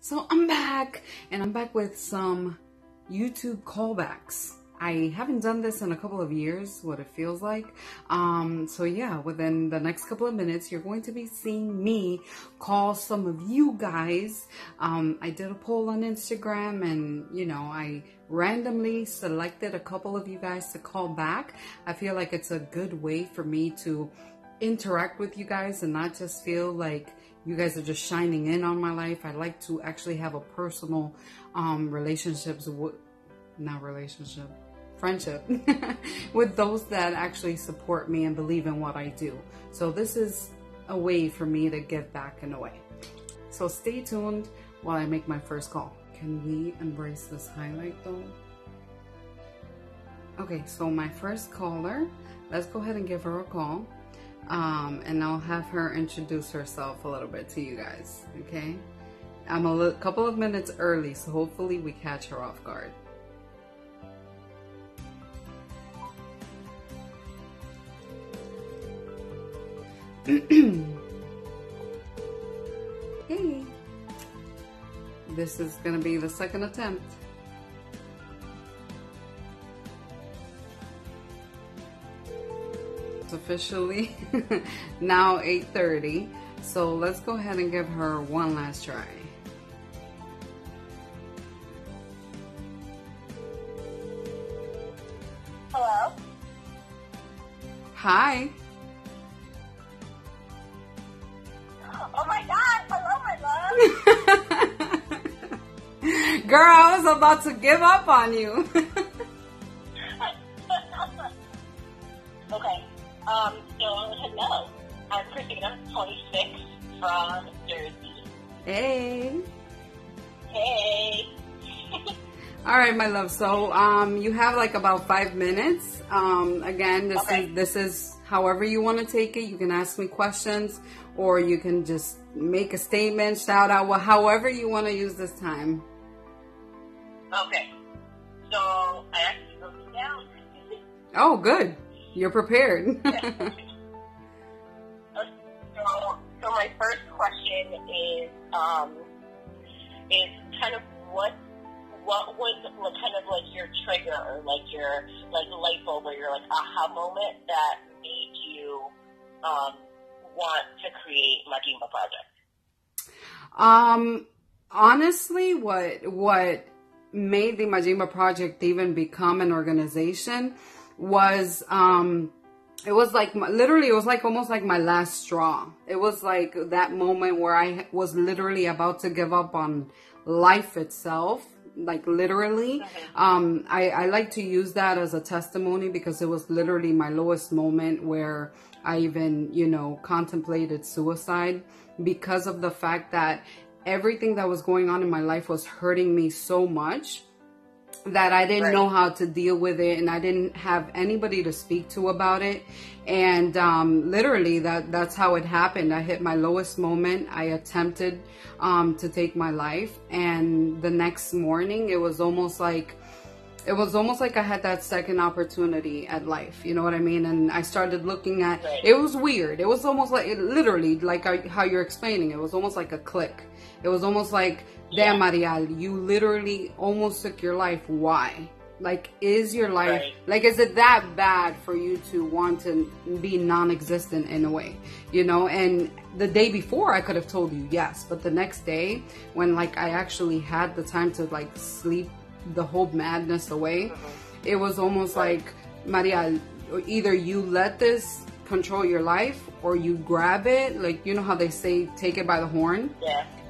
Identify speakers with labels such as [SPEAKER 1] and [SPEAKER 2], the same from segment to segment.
[SPEAKER 1] So I'm back, and I'm back with some YouTube callbacks. I haven't done this in a couple of years, what it feels like. So yeah, within the next couple of minutes, you're going to be seeing me call some of you guys. I did a poll on Instagram, and I randomly selected a couple of you guys to call back. I feel like it's a good way for me to interact with you guys and not just feel like you guys are just shining in on my life. I like to actually have a personal friendship with those that actually support me and believe in what I do. So this is a way for me to give back in a way. So stay tuned while I make my first call. Can we embrace this highlight though? Okay, so my first caller, let's go ahead and give her a call. And I'll have her introduce herself a little bit to you guys, okay? I'm a couple of minutes early, so hopefully we catch her off guard. Hey, this is gonna be the second attempt. Officially now 8:30, so let's go ahead and give her one last try.
[SPEAKER 2] Hello?
[SPEAKER 1] Hi.
[SPEAKER 2] Oh my god, hello my love.
[SPEAKER 1] Girl, I was about to give up on you.
[SPEAKER 2] Okay, so hello, I'm Christina, 26, from Jersey.
[SPEAKER 1] Hey.
[SPEAKER 2] Hey.
[SPEAKER 1] All right, my love. So you have like about 5 minutes. Again, this is however you want to take it. You can ask me questions, or you can just make a statement, shout out, however you want to use this time.
[SPEAKER 2] Okay, so I actually wrote it down.
[SPEAKER 1] Oh, good. You're prepared.
[SPEAKER 2] So my first question is kind of what was kind of like your trigger, or like your light bulb, or your aha moment that made you want to create Majimba Project?
[SPEAKER 1] Honestly, what made the Majimba Project even become an organization was it was like literally, it was like almost like my last straw. It was like that moment where I was literally about to give up on life itself, like literally. I like to use that as a testimony, because it was literally my lowest moment where I even contemplated suicide, because of the fact that everything that was going on in my life was hurting me so much that I didn't know how to deal with it, and I didn't have anybody to speak to about it. And literally that's how it happened. I hit my lowest moment. I attempted to take my life, and the next morning it was almost like I had that second opportunity at life, you know what I mean? And I started looking at it. Was weird. It was almost like, literally like how you're explaining, it was almost like a click. It was almost like, damn, Marial, you literally almost took your life. Why? Like, is your life, like, is it that bad for you to want to be non-existent in a way, And the day before I could have told you yes, but the next day when I actually had the time to sleep the whole madness away, it was almost like, Marial, either you let this control your life, or you grab it, how they say, take it by the horn.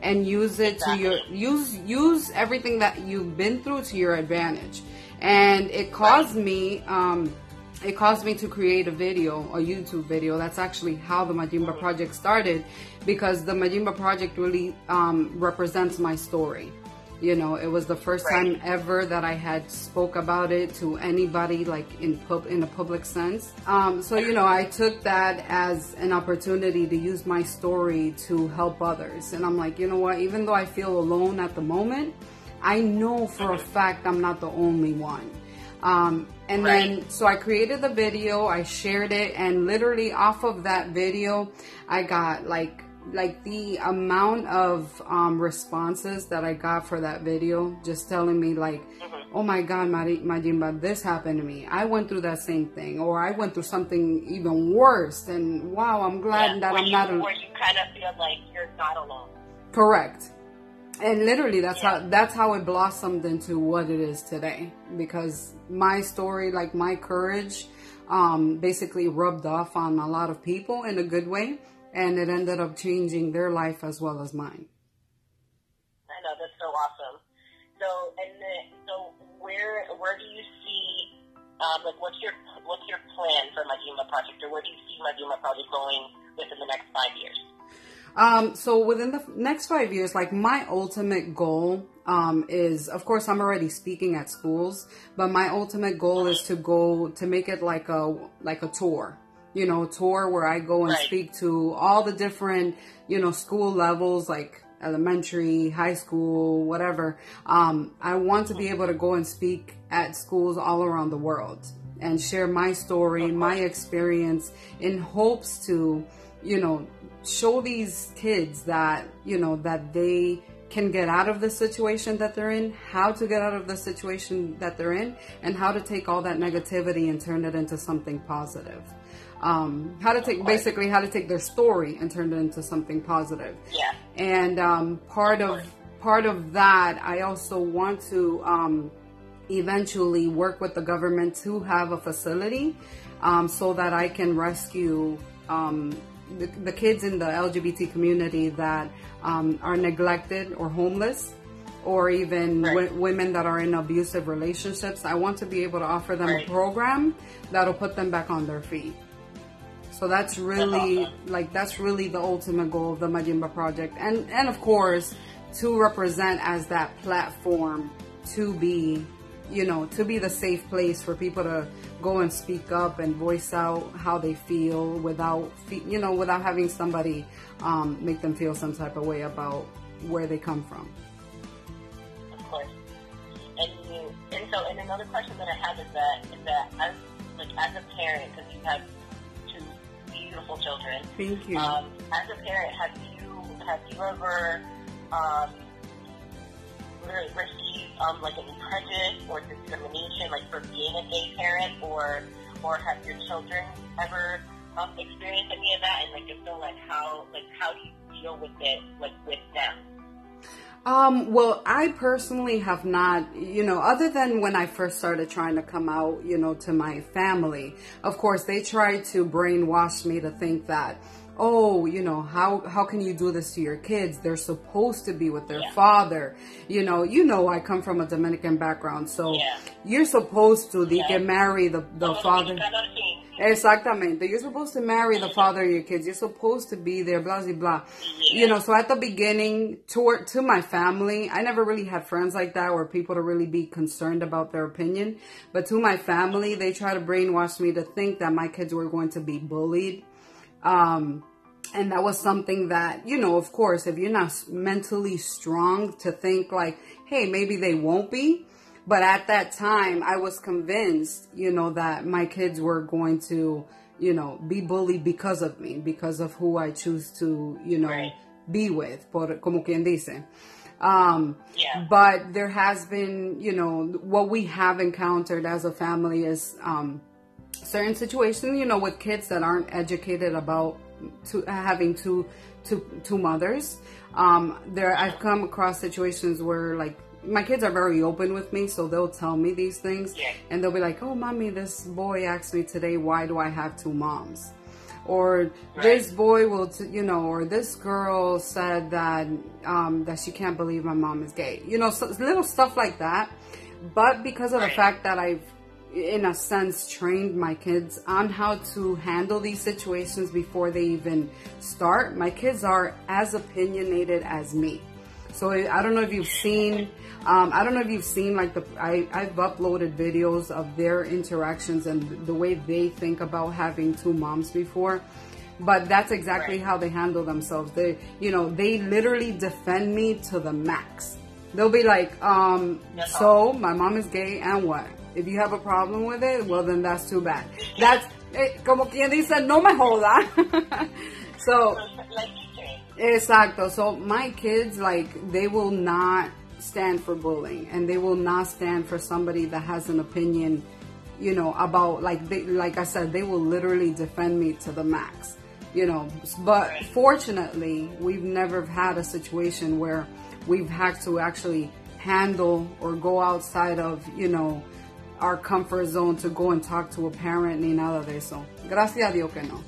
[SPEAKER 1] And use it to your use everything that you've been through to your advantage. And it caused me to create a YouTube video. That's actually how the Majimba Project started, because the Majimba Project really represents my story. It was the first time ever that I had spoke about it to anybody, in a public sense. So I took that as an opportunity to use my story to help others. And I'm like, you know what? Even though I feel alone at the moment, I know for a fact I'm not the only one. And then, so I created the video, I shared it, and literally off of that video, I got like the amount of responses that I got for that video, just telling me like, oh my God, Majimba, this happened to me. I went through that same thing, or I went through something even worse. And wow, I'm glad that I'm not alone.
[SPEAKER 2] Where you kind of feel like you're not alone.
[SPEAKER 1] Correct. And literally, that's how it blossomed into what it is today. Because my story, like my courage, basically rubbed off on a lot of people in a good way, and it ended up changing their life as well as mine.
[SPEAKER 2] I know, that's so awesome. So where do you see like what's your plan for Majimba Project, or where do you see Majimba Project going within the next 5 years?
[SPEAKER 1] So within the next 5 years, like my ultimate goal is, of course, I'm already speaking at schools, but my ultimate goal is to make it like a tour, tour where I go and speak to all the different, school levels, like elementary, high school, whatever. I want to be able to go and speak at schools all around the world and share my story, my experience, in hopes to, show these kids that, that they can get out of the situation that they're in, how to get out of the situation that they're in, and how to take all that negativity and turn it into something positive. How to take their story and turn it into something positive. Yeah. And part of that, I also want to eventually work with the government to have a facility so that I can rescue the kids in the LGBT community that are neglected or homeless, or even women that are in abusive relationships. I want to be able to offer them a program that'll put them back on their feet. So that's really that's really the ultimate goal of the Majimba Project, and of course to represent as that platform to be, to be the safe place for people to go and speak up and voice out how they feel without having somebody make them feel some type of way about where they come from.
[SPEAKER 2] Of course. And another question that I have is that as a parent, because you have two beautiful children.
[SPEAKER 1] Thank you.
[SPEAKER 2] As a parent, have you ever received like any prejudice or discrimination, like for being a gay parent, or have your children ever experienced any of that? And like, if so, how do you deal with it, with them?
[SPEAKER 1] Well, I personally have not, other than when I first started trying to come out, to my family. Of course, they tried to brainwash me to think that, oh, how can you do this to your kids? They're supposed to be with their father. I come from a Dominican background, so you're supposed to marry the father. Exactamente. You're supposed to marry the father of your kids. You're supposed to be there, blah, blah, blah. So at the beginning, to my family, I never really had friends like that or people to really be concerned about their opinion. But to my family, they try to brainwash me to think that my kids were going to be bullied. And that was something that, of course, if you're not mentally strong to think like, hey, maybe they won't be. But at that time, I was convinced, that my kids were going to, be bullied because of me, because of who I choose to, be with, como quien dice. But there has been, what we have encountered as a family is certain situations, with kids that aren't educated about having two mothers. I've come across situations where, like, my kids are very open with me, so they'll tell me these things, and they'll be like, oh, mommy, this boy asked me today, why do I have two moms? Or this boy will, or this girl said that that she can't believe my mom is gay. So little stuff like that. But because of the fact that I've, in a sense, trained my kids on how to handle these situations before they even start, my kids are as opinionated as me. So I don't know if you've seen, like I've uploaded videos of their interactions and the way they think about having two moms before. But that's exactly how they handle themselves. They literally defend me to the max. They'll be like, so my mom is gay and what? If you have a problem with it, well, then that's too bad. That's, como quien dice, no me joda. So, Exacto. So my kids, like, they will not stand for bullying, and they will not stand for somebody that has an opinion, you know, about, like, like I said, they will literally defend me to the max, you know. But fortunately, we've never had a situation where we've had to actually handle or go outside of, you know, our comfort zone to go and talk to a parent ni nada de eso. Gracias a Dios que no.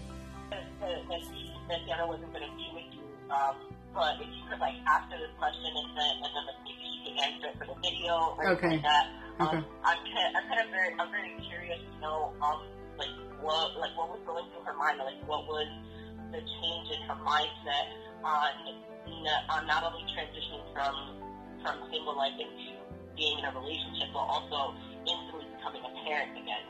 [SPEAKER 2] That Diana wasn't going to be with you, but if you could, like, after this question and then like, maybe she can answer it for the video or
[SPEAKER 1] okay.
[SPEAKER 2] Like that.
[SPEAKER 1] Okay.
[SPEAKER 2] I'm very curious to know, like what was going through her mind, like what was the change in her mindset on not only transitioning from single life into being in a relationship, but also instantly becoming a parent again.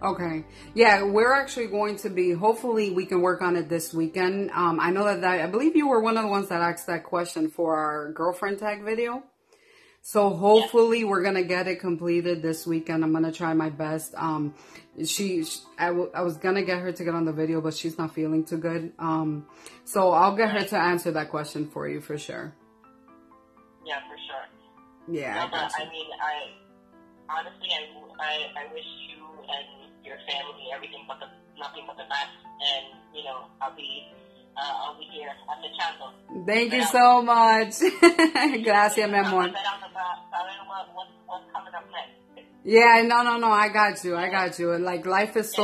[SPEAKER 1] Okay. Yeah, we're actually going to be, hopefully we can work on it this weekend. I know that I believe you were one of the ones that asked that question for our girlfriend tag video. So hopefully we're going to get it completed this weekend. I'm going to try my best. I was going to get her to get on the video, but she's not feeling too good. So I'll get her to answer that question for you for sure.
[SPEAKER 2] Yeah, for sure.
[SPEAKER 1] Yeah.
[SPEAKER 2] No, but I mean, honestly, I wish you and your family everything but nothing but the best, and you know, I'll be here at the channel.
[SPEAKER 1] Thank you so much. Gracias, mi amor.
[SPEAKER 2] What's coming up next?
[SPEAKER 1] Yeah, no, I got you. And like, life is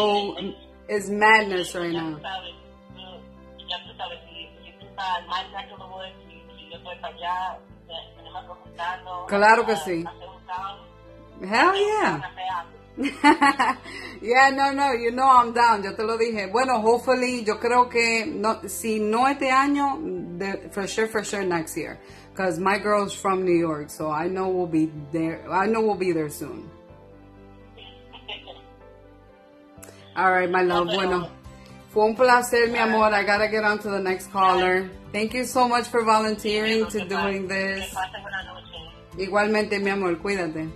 [SPEAKER 1] is madness right now. Claro que sí. Hell yeah. Yeah, no, you know I'm down. Yo te lo dije. Bueno, hopefully, yo creo que no, si no este año, for sure next year. Because my girl's from New York, so I know we'll be there. I know we'll be there soon. All right, my love. Bueno, fue un placer, mi amor. I gotta get on to the next caller. Thank you so much for volunteering to doing this. Igualmente, mi amor. Cuídate.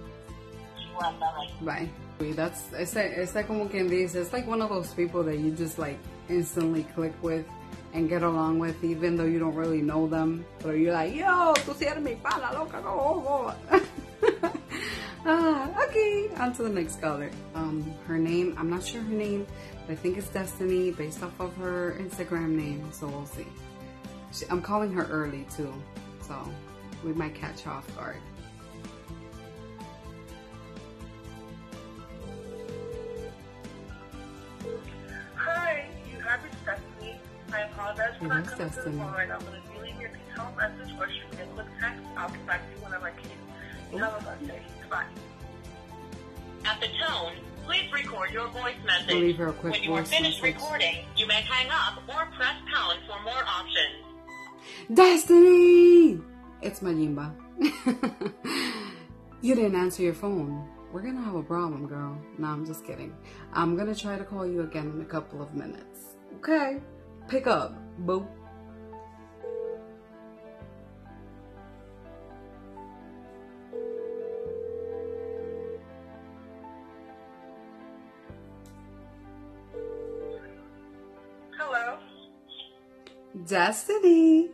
[SPEAKER 1] Bye. It's like como quien dice, it's like one of those people that you just like instantly click with and get along with, even though you don't really know them. But you're like, yo, tú si eres mi pana, loca, go. Okay, on to the next caller. Her name, I'm not sure her name, but I think it's Destiny based off of her Instagram name, so we'll see. I'm calling her early too, so we might catch her off guard.
[SPEAKER 3] Hi, you have reached Destiny. I apologize for not coming to the phone right now, but if you leave your detailed message or shoot me a quick text, I'll get back to you whenever I can. You have a blessed day. Bye.
[SPEAKER 2] At the tone, please record your voice message.
[SPEAKER 1] I'll leave her a quick
[SPEAKER 2] when you are
[SPEAKER 1] voice
[SPEAKER 2] finished
[SPEAKER 1] message.
[SPEAKER 2] recording, you may hang up or press pound for more options.
[SPEAKER 1] Destiny! It's Majimba. You didn't answer your phone. We're gonna have a problem, girl. No, I'm just kidding. I'm gonna try to call you again in a couple of minutes. Okay? Pick up, boo.
[SPEAKER 3] Hello?
[SPEAKER 1] Destiny.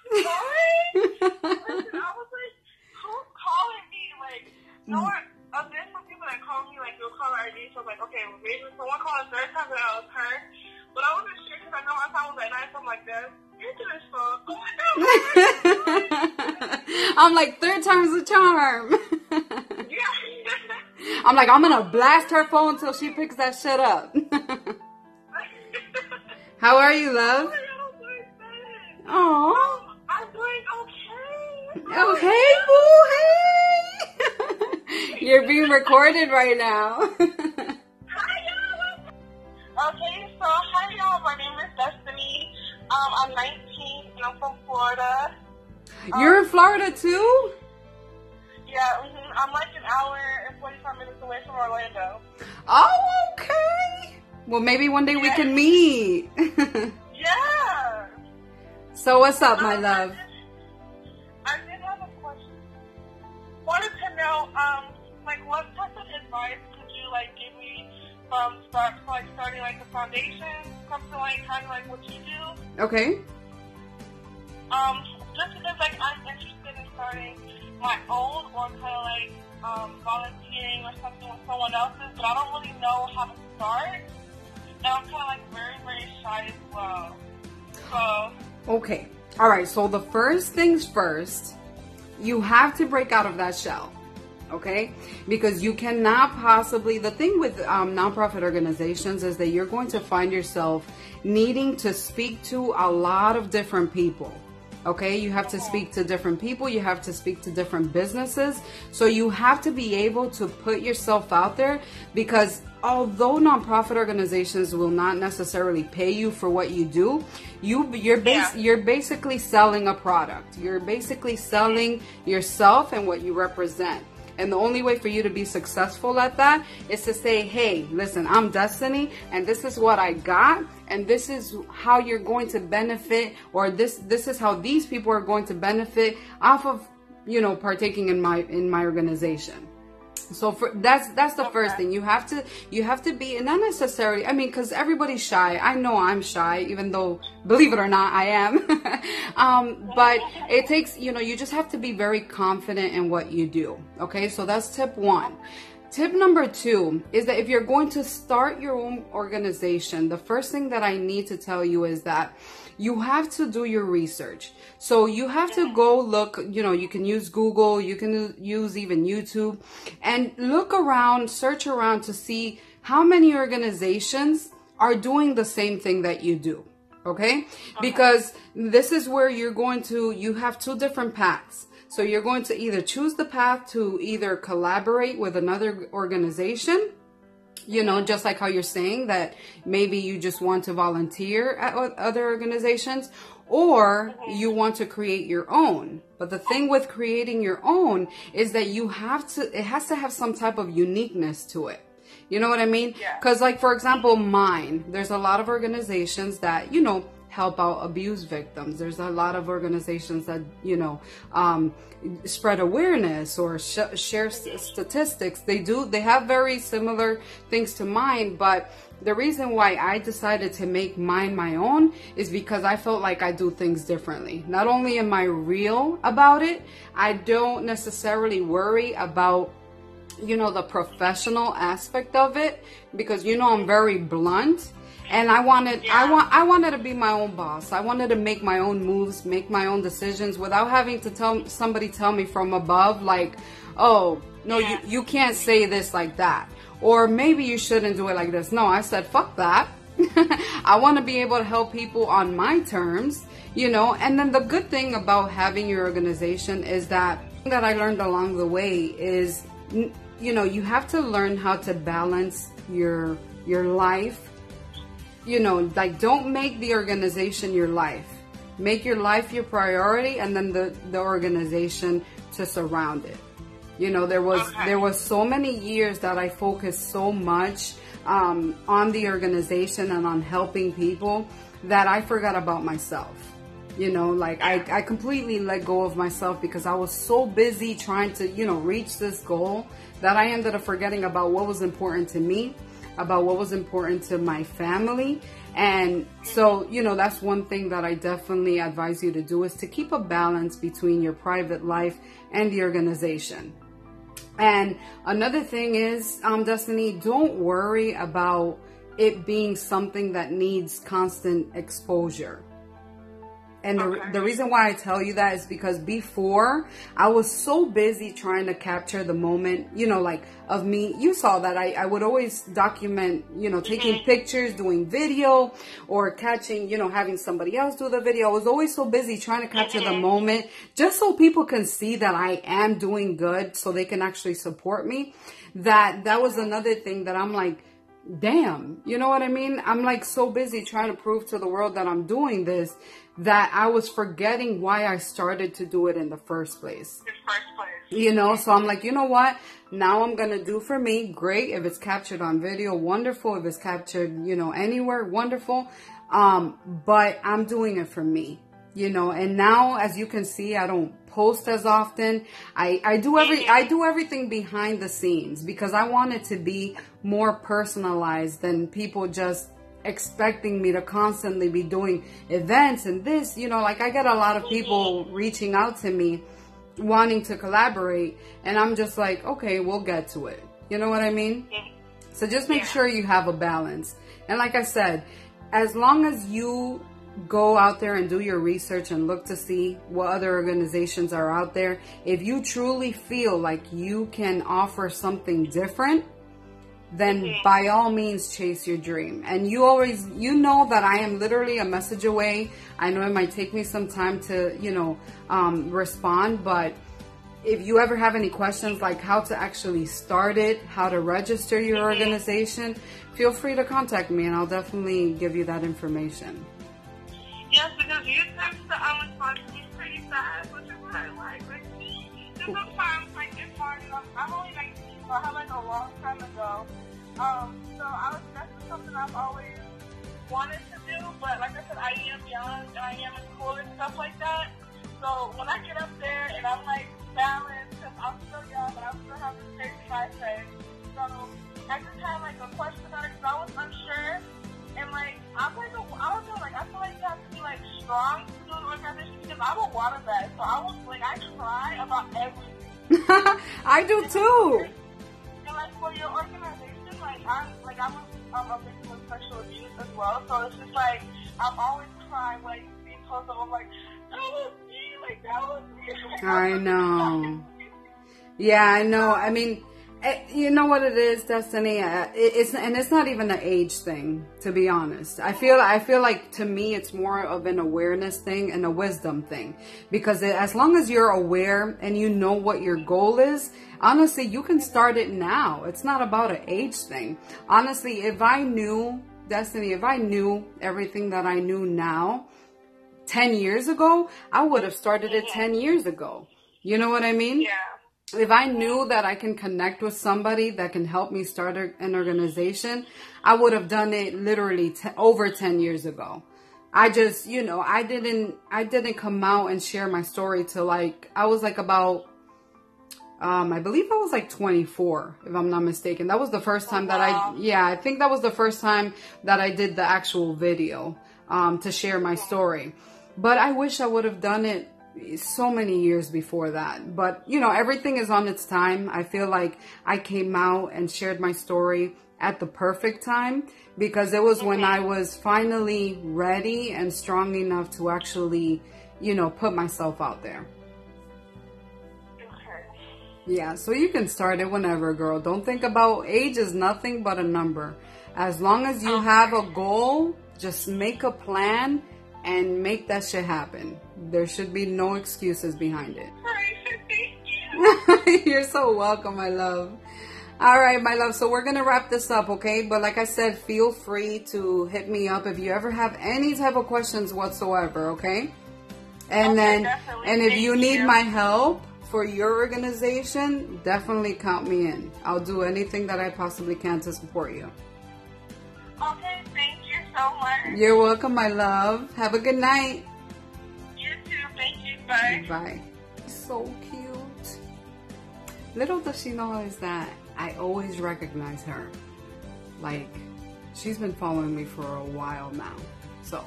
[SPEAKER 3] Sorry? Listen, I was like, who's calling me? Like, no one, there's some people that call me, like, you'll call ID, so I was like, okay, maybe someone called a third time that I was her. But I wasn't sure because I know my phone was at night, so I'm like, answer this phone.
[SPEAKER 1] I'm like, third time's a charm.
[SPEAKER 3] Yeah.
[SPEAKER 1] I'm like, I'm gonna blast her phone until she picks that shit up. How are you, love? Aww.
[SPEAKER 3] I'm doing okay.
[SPEAKER 1] Oh, hey, boo, hey. You're being recorded right now.
[SPEAKER 3] Hi, y'all. Okay, so hi, y'all. My name is Destiny. I'm 19 and I'm from Florida.
[SPEAKER 1] You're in Florida too?
[SPEAKER 3] Yeah, I'm like an hour and 45 minutes away from Orlando.
[SPEAKER 1] Oh, okay. Well, maybe one day we can meet.
[SPEAKER 3] Yeah.
[SPEAKER 1] So what's up, my love?
[SPEAKER 3] I did have a question. Wanted to know, like, what type of advice could you, like, give me starting like the foundation, something like kind of like what you do.
[SPEAKER 1] Okay.
[SPEAKER 3] Just because like I'm interested in starting my own or kind of like volunteering or something with someone else's, but I don't really know how to start. And I'm kind of like very, very shy as well. So.
[SPEAKER 1] Okay. All right. So the first things first, you have to break out of that shell. Okay, because you cannot possibly, the thing with nonprofit organizations is that you're going to find yourself needing to speak to a lot of different people. Okay, you have to speak to different people, you have to speak to different businesses. So you have to be able to put yourself out there, because although nonprofit organizations will not necessarily pay you for what you do, you're basically selling a product. You're basically selling yourself and what you represent. And the only way for you to be successful at that is to say, hey, listen, I'm Destiny, and this is what I got, and this is how you're going to benefit, or this is how these people are going to benefit off of, partaking in my organization. So that's the first thing. You have to be, and not necessarily, because everybody's shy. I know I'm shy, even though, believe it or not, I am. But it takes, you just have to be very confident in what you do. Okay, so that's tip 1. Tip number 2 is that if you're going to start your own organization, the first thing that I need to tell you is that you have to do your research. So you have to go look, you can use Google, you can use even YouTube, and look around, search around to see how many organizations are doing the same thing that you do. Okay? Because this is where you have 2 different paths. So you're going to either choose the path to either collaborate with another organization, just like how you're saying that maybe you just want to volunteer at other organizations, or you want to create your own. But the thing with creating your own is that it has to have some type of uniqueness to it. You know what I mean? Because like, for example, mine, there's a lot of organizations that, help out abuse victims. There's a lot of organizations that, spread awareness or share statistics. They have very similar things to mine, but the reason why I decided to make mine my own is because I felt like I do things differently. Not only am I real about it, I don't necessarily worry about, the professional aspect of it, because, I'm very blunt. And I wanted to be my own boss. I wanted to make my own moves, make my own decisions without having to somebody tell me from above, like, oh, no, you can't say this like that. Or maybe you shouldn't do it like this. No, I said, fuck that. I want to be able to help people on my terms, And then the good thing about having your organization is that I learned along the way is, you have to learn how to balance your life. Don't make the organization your life. Make your life your priority, and then the organization to surround it. There was so many years that I focused so much on the organization and on helping people that I forgot about myself. I completely let go of myself because I was so busy trying to, reach this goal that I ended up forgetting about what was important to me, about what was important to my family. And so, that's one thing that I definitely advise you to do, is to keep a balance between your private life and the organization. And another thing is, Destiny, don't worry about it being something that needs constant exposure. And the reason why I tell you that is because before, I was so busy trying to capture the moment, of me. You saw that I would always document, taking pictures, doing video, or catching, having somebody else do the video. I was always so busy trying to capture the moment just so people can see that I am doing good, so they can actually support me. That was another thing that I'm like, damn, you know what I mean? I'm like so busy trying to prove to the world that I'm doing this, that I was forgetting why I started to do it in the first place. So I'm like, you know what? Now I'm going to do for me. Great. If it's captured on video, wonderful. If it's captured, anywhere, wonderful. But I'm doing it for me. you know, and now, as you can see, I don't post as often. I do everything behind the scenes because I want it to be more personalized than people just expecting me to constantly be doing events and this, you know, like I get a lot of people reaching out to me wanting to collaborate, and I'm just like, okay, we'll get to it. You know what I mean? So just make sure you have a balance. And like I said, as long as you go out there and do your research and look to see what other organizations are out there, if you truly feel like you can offer something different, then by all means chase your dream. And you know that I am literally a message away. I know it might take me some time to, you know, respond, but if you ever have any questions like how to actually start it, how to register your organization, feel free to contact me and I'll definitely give you that information.
[SPEAKER 3] Yes, because you text the response to me pretty fast, which is what I like. Like, sometimes, like, it's hard. I'm only 19, so I have, like, a long time ago. So that's something I've always wanted to do, but like I said, I am young, and I am in school and stuff like that. So when I get up there and I'm, like, balanced, because I'm still young, but I'm still having a crazy mindset. So I just had, like, a question on it, because I was unsure. And, like, I'm like, I don't know, like, I feel like you have to be, like, strong to do an organization because I'm a water bag. So I cry about everything.
[SPEAKER 1] I do too.
[SPEAKER 3] And, like, for your organization, I'm a victim of sexual abuse as well. So it's just, like, I'm always crying when I see posts of, I'm like, that was me, like, that was me.
[SPEAKER 1] I know. Yeah, I know. I mean, you know what it is, Destiny? It's not even an age thing, to be honest. I feel like, to me, it's more of an awareness thing and a wisdom thing. Because as long as you're aware and you know what your goal is, honestly, you can start it now. It's not about an age thing. Honestly, if I knew, Destiny, if I knew everything that I knew now, 10 years ago, I would have started it 10 years ago. You know what I mean?
[SPEAKER 3] Yeah.
[SPEAKER 1] If I knew that I can connect with somebody that can help me start an organization, I would have done it literally over 10 years ago. I just, you know, I didn't come out and share my story till like, I was like about, I believe I was like 24, if I'm not mistaken. That was the first time that I think that was the first time that I did the actual video, to share my story. But I wish I would have done it so many years before that. But, you know, everything is on its time. I feel like I came out and shared my story at the perfect time because it was when I was finally ready and strong enough to actually, you know, put myself out there.
[SPEAKER 3] Okay.
[SPEAKER 1] Yeah, so you can start it whenever, girl. Don't think about age is nothing but a number. As long as you have a goal, just make a plan and make that shit happen. There should be no excuses behind it.
[SPEAKER 3] Thank you.
[SPEAKER 1] You're so welcome, my love. All right, my love. So we're going to wrap this up, okay? But like I said, feel free to hit me up if you ever have any type of questions whatsoever, okay? And then,
[SPEAKER 3] definitely.
[SPEAKER 1] and if
[SPEAKER 3] Thank
[SPEAKER 1] you need
[SPEAKER 3] you.
[SPEAKER 1] my help for your organization, definitely count me in. I'll do anything that I possibly can to support you.
[SPEAKER 3] Okay, thank you so much.
[SPEAKER 1] You're welcome, my love. Have a good night.
[SPEAKER 3] You too. Thank you. Bye.
[SPEAKER 1] Bye. So cute. Little does she know is that I always recognize her. Like, she's been following me for a while now. So,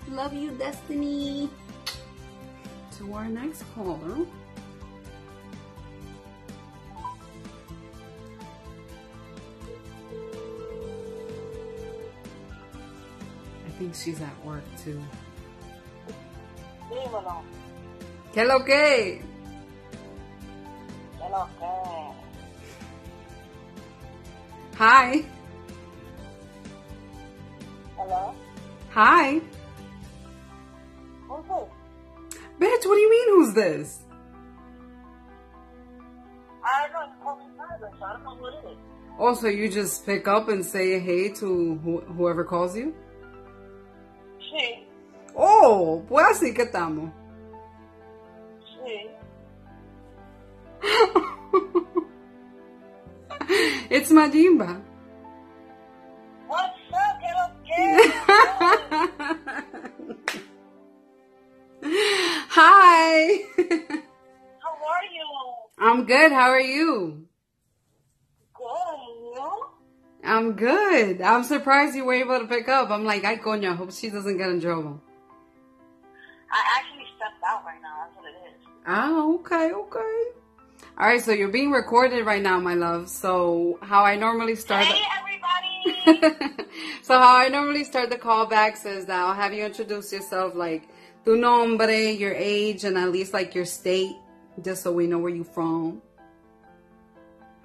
[SPEAKER 1] love you, Destiny. To our next caller. I think she's at work too.
[SPEAKER 2] Dímelo.
[SPEAKER 1] ¿Qué lo que?
[SPEAKER 2] ¿Qué lo que?
[SPEAKER 1] Hi.
[SPEAKER 2] Hello?
[SPEAKER 1] Hi.
[SPEAKER 2] Who's this?
[SPEAKER 1] Bitch, what do you mean, who's this?
[SPEAKER 2] I don't know. You called me private, so I don't know who it is.
[SPEAKER 1] Oh, so you just pick up and say hey to whoever calls you?
[SPEAKER 2] Sí.
[SPEAKER 1] Oh, pues así que estamos.
[SPEAKER 2] Sí.
[SPEAKER 1] It's Majimba.
[SPEAKER 2] What's up? ¿Qué lo que?
[SPEAKER 1] Hi.
[SPEAKER 2] How are you?
[SPEAKER 1] I'm good. How are you?
[SPEAKER 2] Good. You?
[SPEAKER 1] I'm good. I'm surprised you were able to pick up. I'm like, ay, coño, I hope she doesn't get in trouble.
[SPEAKER 2] I actually stepped out right now. That's what it is.
[SPEAKER 1] Oh, okay, okay. All right, so you're being recorded right now, my love. So how I normally start.
[SPEAKER 2] Hey, everybody.
[SPEAKER 1] So how I normally start the callbacks is that I'll have you introduce yourself, like tu nombre, your age, and at least like your state, just so we know where you're from.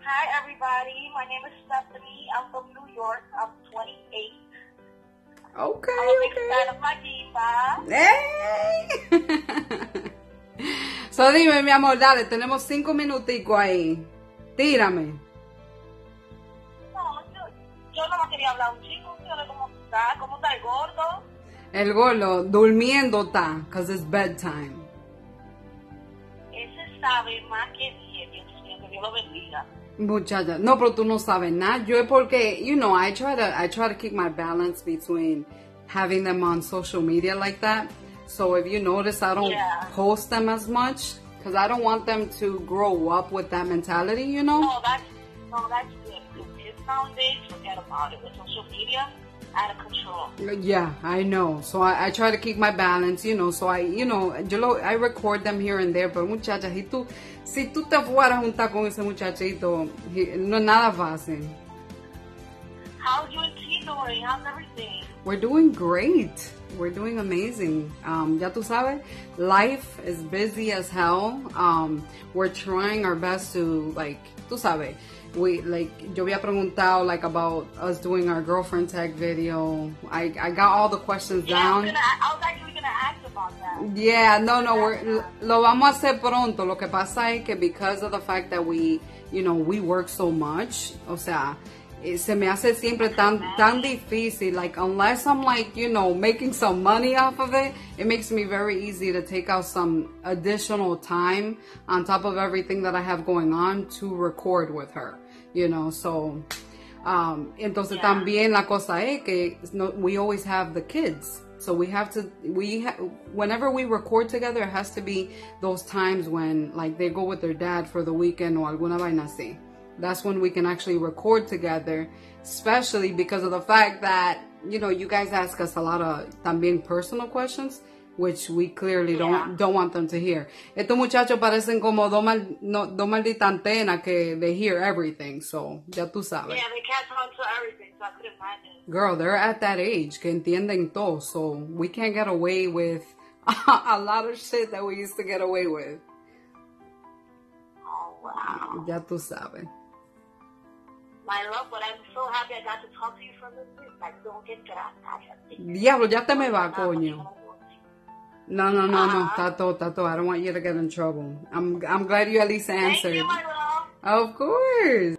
[SPEAKER 2] Hi, everybody. My name is Stephanie. I'm from New York. I'm 28.
[SPEAKER 1] Okay,
[SPEAKER 2] I'm a big fan of my diva.
[SPEAKER 1] Hey. So dime, mi amor, dale, tenemos 5 minuticos ahí. Tírame.
[SPEAKER 2] No, yo no me quería hablar un chico. ¿Cómo está el gordo?
[SPEAKER 1] El gordo durmiendo está, because it's bedtime.
[SPEAKER 2] Ese sabe más que 10. Dios mío, que Dios lo bendiga.
[SPEAKER 1] Muchacha, no, pero tú no sabes nada. Yo es porque, you know, I try to keep my balance between having them on social media like that. So if you notice, I don't post them as much because I don't want them to grow up with that mentality, you know?
[SPEAKER 2] No, that's good. With kids nowadays, forget about it. With social media, out of control.
[SPEAKER 1] Yeah, I know. So I try to keep my balance, you know. So I record them here and there. Pero muchacha, si tú te fueras a juntar con ese muchachito, no es nada fácil.
[SPEAKER 2] How's you and T doing? How's everything?
[SPEAKER 1] We're doing great. We're doing amazing. Ya tú sabes, life is busy as hell. We're trying our best to, like, tú sabes, yo había preguntado, like, about us doing our girlfriend tag video. I got all the questions down.
[SPEAKER 2] I was actually going to ask about that.
[SPEAKER 1] Yeah, no, lo vamos a hacer pronto. Lo que pasa es que because of the fact that we work so much, o sea, se me hace siempre tan difícil. Like, unless I'm, like, making some money off of it, it makes me very easy to take out some additional time on top of everything that I have going on to record with her, so entonces también la cosa es que we always have the kids. So whenever we record together, it has to be those times when, like, they go with their dad for the weekend or alguna vaina así. That's when we can actually record together, especially because of the fact that, you guys ask us a lot of también personal questions, which we clearly don't want them to hear. Estos muchachos parecen como dos malditas antenas que they hear everything, so ya tú sabes.
[SPEAKER 2] Yeah, they catch on to everything, so I could imagine.
[SPEAKER 1] Girl, they're at that age que entienden todo, so we can't get away with a lot of shit that we used to get away with.
[SPEAKER 2] Oh, wow.
[SPEAKER 1] Ya tú sabes.
[SPEAKER 2] My love, but I'm so happy I got to talk to you from this week. Like, don't get gracias.
[SPEAKER 1] Diablo, ya te me va, coño. No, está todo. I don't want you to get in trouble. I'm glad you at least answered.
[SPEAKER 2] Thank you, my love.
[SPEAKER 1] Of course.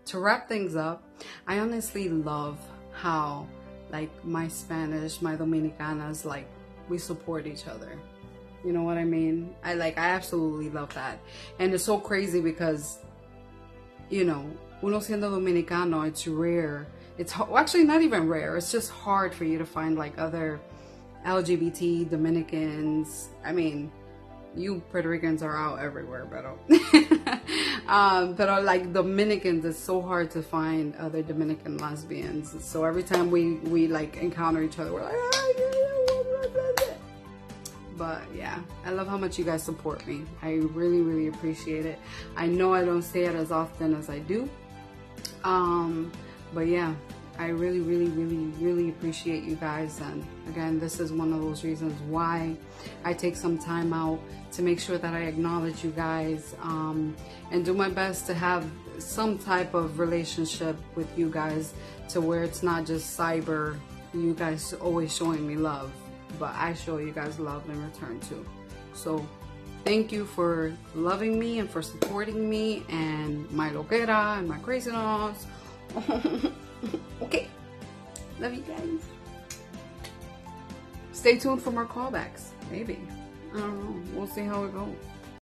[SPEAKER 1] To wrap things up, I honestly love how, like, my Spanish, my Dominicanas, like, we support each other. You know what I mean? I absolutely love that. And it's so crazy because, uno siendo Dominicano, it's rare. It's actually not even rare. It's just hard for you to find, like, other LGBT Dominicans. I mean, you Puerto Ricans are out everywhere, but like, Dominicans, it's so hard to find other Dominican lesbians. So every time we like encounter each other, we're like, but yeah, I love how much you guys support me. I really, really appreciate it. I know I don't say it as often as I do. But yeah, I really, really, really, really appreciate you guys. And again, this is one of those reasons why I take some time out to make sure that I acknowledge you guys, and do my best to have some type of relationship with you guys to where it's not just cyber, you guys always showing me love, but I show you guys love in return too. So thank you for loving me and for supporting me and my loquera and my craziness. Okay, love you guys. Stay tuned for more callbacks. Maybe, I don't know, we'll see how it goes.